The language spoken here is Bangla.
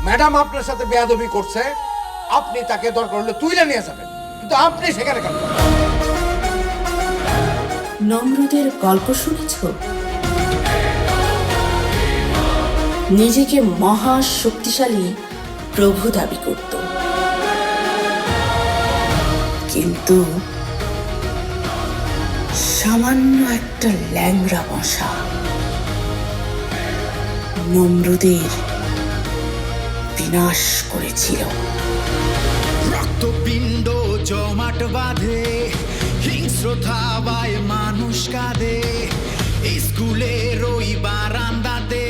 ম্যাডাম আপনার সাথে বেয়াদবি করছে, আপনি তাকে দরকার হলে তুইলে নিয়ে যাবেন, কিন্তু আপনি সেখানে কেন? নমরুদের গল্প শুনেছ? নিজেকে মহা শক্তিশালী প্রভু দাবি করত, কিন্তু সামান্য একটা ল্যাংড়া মশা নমরুদের বিনাশ করেছিল। রক্তপিণ্ড জমাট বাঁধে, হিংস্র থাবায় মানুষ কাঁদে, স্কুলের ওই বারান্দাতে